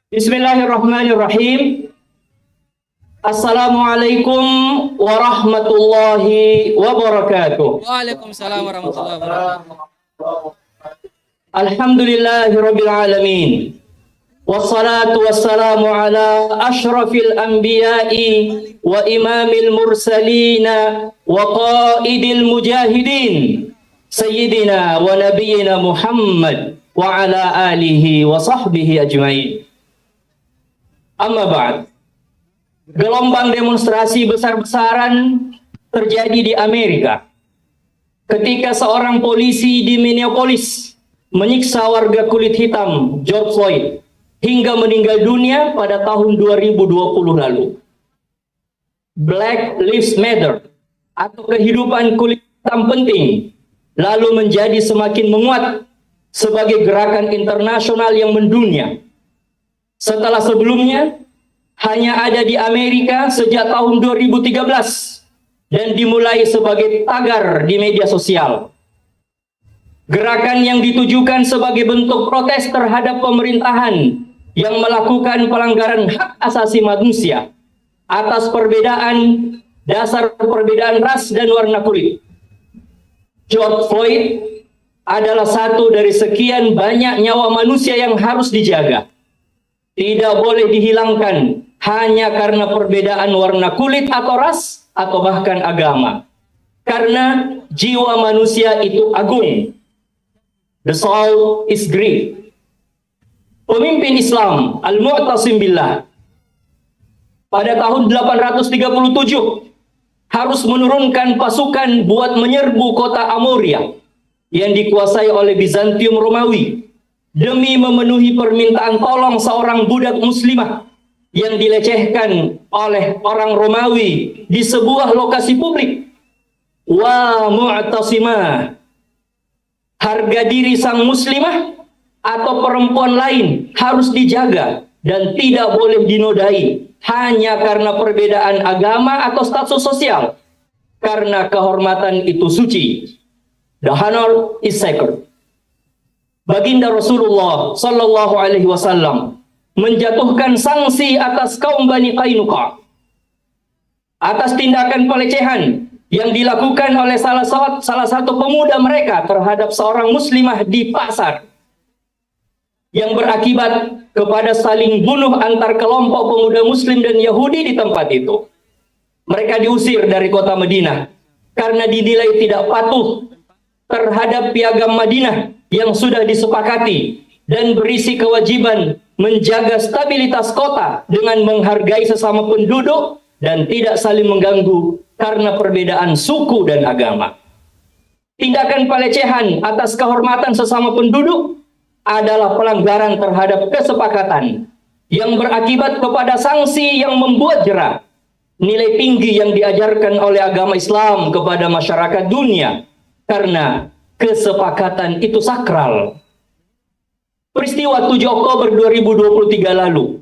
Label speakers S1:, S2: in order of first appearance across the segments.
S1: Bismillahirrahmanirrahim. Assalamualaikum warahmatullahi wabarakatuh.
S2: Waalaikumsalam warahmatullahi wabarakatuh.
S1: Alhamdulillahirabbil alamin. Wassalatu wassalamu ala asyrafil anbiya'i wa imamil mursalina wa qaidil mujahidin sayyidina wa nabiyyina Muhammad wa ala alihi wa sahbihi ajmain. Amma ba'd. Gelombang demonstrasi besar-besaran terjadi di Amerika ketika seorang polisi di Minneapolis menyiksa warga kulit hitam George Floyd hingga meninggal dunia pada tahun 2020 lalu. Black Lives Matter atau kehidupan kulit hitam penting lalu menjadi semakin menguat sebagai gerakan internasional yang mendunia. Setelah sebelumnya hanya ada di Amerika sejak tahun 2013 dan dimulai sebagai tagar di media sosial. Gerakan yang ditujukan sebagai bentuk protes terhadap pemerintahan yang melakukan pelanggaran hak asasi manusia atas dasar perbedaan ras dan warna kulit. George Floyd adalah satu dari sekian banyak nyawa manusia yang harus dijaga. Tidak boleh dihilangkan hanya karena perbedaan warna kulit atau ras atau bahkan agama. Karena jiwa manusia itu agung. The soul is great. Pemimpin Islam Al-Mu'tasim Billah pada tahun 837 harus menurunkan pasukan buat menyerbu kota Amoria yang dikuasai oleh Bizantium Romawi demi memenuhi permintaan tolong seorang budak muslimah yang dilecehkan oleh orang Romawi di sebuah lokasi publik. Wa mu'tasimah, harga diri sang muslimah atau perempuan lain harus dijaga dan tidak boleh dinodai hanya karena perbedaan agama atau status sosial, karena kehormatan itu suci. The honor is sacred. Baginda Rasulullah Sallallahu Alaihi Wasallam menjatuhkan sanksi atas kaum Bani Qainuqa atas tindakan pelecehan yang dilakukan oleh salah satu pemuda mereka terhadap seorang muslimah di pasar, yang berakibat kepada saling bunuh antar kelompok pemuda muslim dan Yahudi di tempat itu. Mereka diusir dari kota Madinah karena dinilai tidak patuh terhadap piagam Madinah yang sudah disepakati dan berisi kewajiban menjaga stabilitas kota dengan menghargai sesama penduduk dan tidak saling mengganggu karena perbedaan suku dan agama. Tindakan pelecehan atas kehormatan sesama penduduk adalah pelanggaran terhadap kesepakatan yang berakibat kepada sanksi yang membuat jera. Nilai tinggi yang diajarkan oleh agama Islam kepada masyarakat dunia karena kesepakatan itu sakral. Peristiwa 7 Oktober 2023 lalu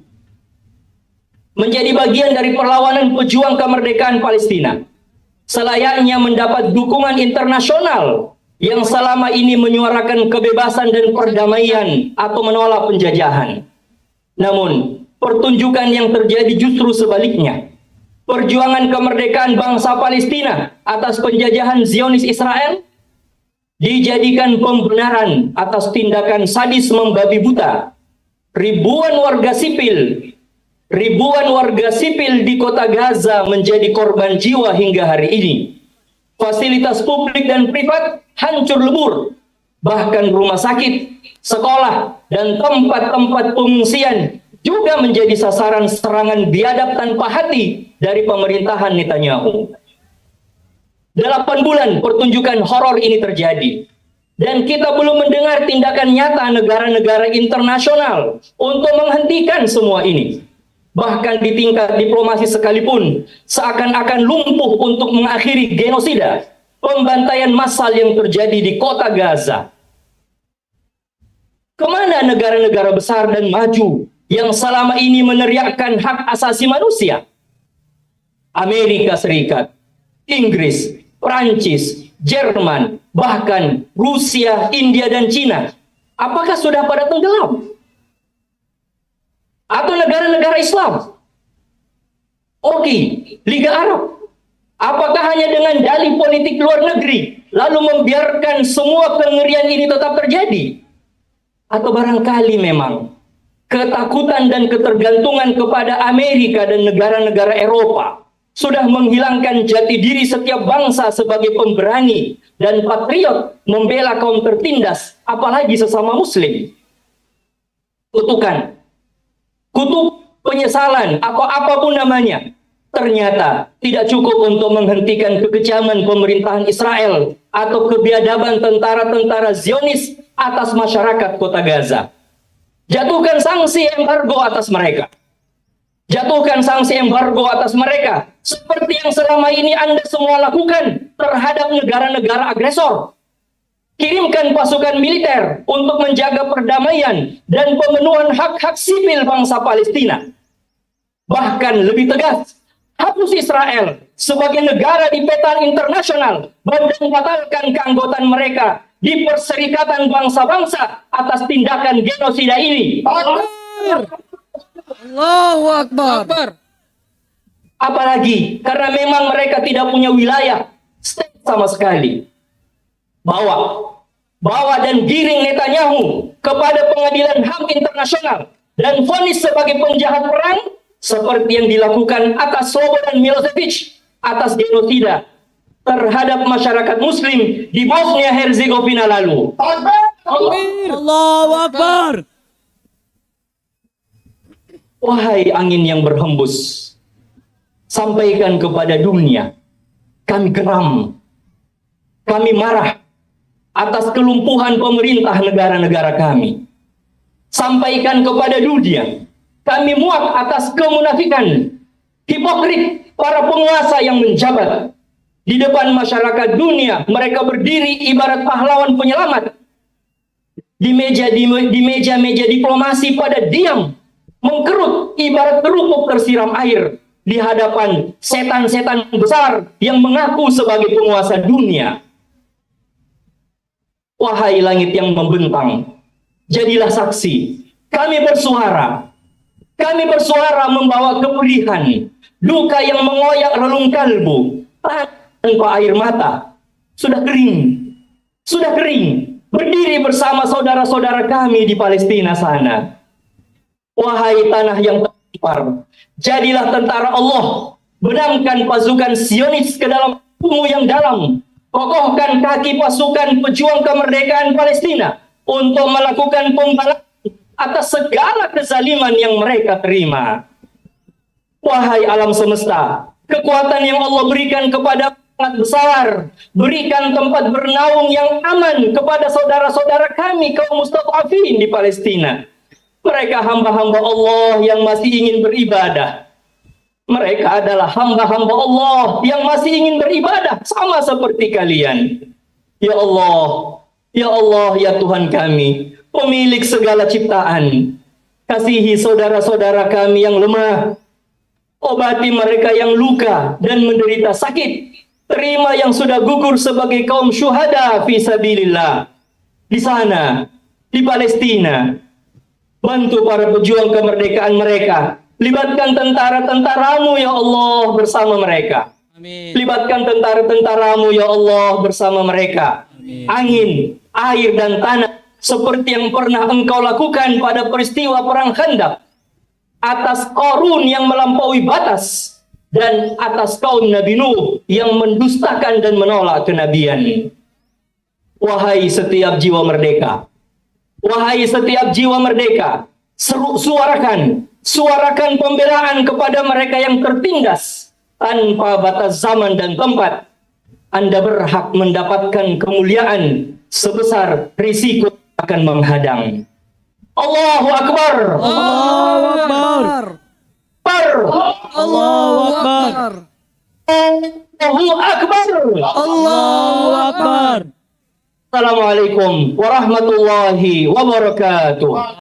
S1: menjadi bagian dari perlawanan pejuang kemerdekaan Palestina, selayaknya mendapat dukungan internasional yang selama ini menyuarakan kebebasan dan perdamaian atau menolak penjajahan. Namun, pertunjukan yang terjadi justru sebaliknya. Perjuangan kemerdekaan bangsa Palestina atas penjajahan Zionis Israel dijadikan pembenaran atas tindakan sadis membabi buta ribuan warga sipil di kota Gaza menjadi korban jiwa hingga hari ini. Fasilitas publik dan privat hancur lebur, bahkan rumah sakit, sekolah, dan tempat-tempat pengungsian juga menjadi sasaran serangan biadab tanpa hati dari pemerintahan Netanyahu. 8 bulan pertunjukan horor ini terjadi, dan kita belum mendengar tindakan nyata negara-negara internasional untuk menghentikan semua ini. Bahkan di tingkat diplomasi sekalipun seakan-akan lumpuh untuk mengakhiri genosida, pembantaian massal yang terjadi di kota Gaza. Kemana negara-negara besar dan maju yang selama ini meneriakkan hak asasi manusia? Amerika Serikat, Inggris, Prancis, Jerman, bahkan Rusia, India, dan Cina. Apakah sudah pada tenggelam? Atau negara-negara Islam? Oke, Liga Arab. Apakah hanya dengan dalih politik luar negeri, lalu membiarkan semua kengerian ini tetap terjadi? Atau barangkali memang ketakutan dan ketergantungan kepada Amerika dan negara-negara Eropa sudah menghilangkan jati diri setiap bangsa sebagai pemberani dan patriot membela kaum tertindas, apalagi sesama muslim. Kutukan, kutub penyesalan, atau apapun namanya, ternyata tidak cukup untuk menghentikan kekejaman pemerintahan Israel atau kebiadaban tentara-tentara Zionis atas masyarakat kota Gaza. Jatuhkan sanksi embargo atas mereka. Jatuhkan sanksi embargo atas mereka, seperti yang selama ini Anda semua lakukan terhadap negara-negara agresor. Kirimkan pasukan militer untuk menjaga perdamaian dan pemenuhan hak-hak sipil bangsa Palestina. Bahkan lebih tegas, hapus Israel sebagai negara di peta internasional dan batalkan keanggotaan mereka di Perserikatan Bangsa-Bangsa atas tindakan genosida ini.
S3: Allahu Akbar.
S1: Apalagi karena memang mereka tidak punya wilayah state sama sekali. Bawa dan giring Netanyahu kepada pengadilan HAM internasional dan vonis sebagai penjahat perang seperti yang dilakukan atas Slobodan Milosevic atas genosida terhadap masyarakat muslim di Bosnia Herzegovina lalu.
S3: Allahu Akbar.
S1: Wahai angin yang berhembus, sampaikan kepada dunia, kami geram, kami marah atas kelumpuhan pemerintah negara-negara kami. Sampaikan kepada dunia, kami muak atas kemunafikan, hipokrit para penguasa yang menjabat. Di depan masyarakat dunia, mereka berdiri ibarat pahlawan penyelamat. Di meja-meja diplomasi pada diam, mengkerut ibarat kerupuk tersiram air di hadapan setan-setan besar yang mengaku sebagai penguasa dunia. Wahai langit yang membentang, jadilah saksi. Kami bersuara membawa kepedihan, duka yang mengoyak relung kalbu, tanpa air mata. Sudah kering, berdiri bersama saudara-saudara kami di Palestina sana. Wahai tanah yang terhampar, jadilah tentara Allah, benamkan pasukan Zionis ke dalam tubuh yang dalam, kokohkan kaki pasukan pejuang kemerdekaan Palestina untuk melakukan pembalasan atas segala kezaliman yang mereka terima. Wahai alam semesta, kekuatan yang Allah berikan kepada sangat besar, berikan tempat bernaung yang aman kepada saudara-saudara kami kaum mustad'afin di Palestina. Mereka hamba-hamba Allah yang masih ingin beribadah. Mereka adalah hamba-hamba Allah yang masih ingin beribadah sama seperti kalian. Ya Allah, ya Tuhan kami, pemilik segala ciptaan, kasihi saudara-saudara kami yang lemah, obati mereka yang luka dan menderita sakit, terima yang sudah gugur sebagai kaum syuhada fi sabilillah di sana, di Palestina. Bantu para pejuang kemerdekaan mereka. Libatkan tentara-tentaramu ya Allah bersama mereka.
S2: Amin.
S1: Libatkan tentara-tentaramu ya Allah bersama mereka.
S2: Amin.
S1: Angin, air dan tanah seperti yang pernah engkau lakukan pada peristiwa perang Khandaq atas Qarun yang melampaui batas dan atas kaum Nabi Nuh yang mendustakan dan menolak kenabian. Wahai setiap jiwa merdeka, wahai setiap jiwa merdeka, suarakan pembelaan kepada mereka yang tertindas tanpa batas zaman dan tempat. Anda berhak mendapatkan kemuliaan sebesar risiko akan menghadang. Allahu Akbar.
S3: Allahu Akbar.
S1: Allahu
S3: Akbar.
S1: Allahu Akbar.
S3: Allahu Akbar.
S1: Assalamualaikum warahmatullahi wabarakatuh.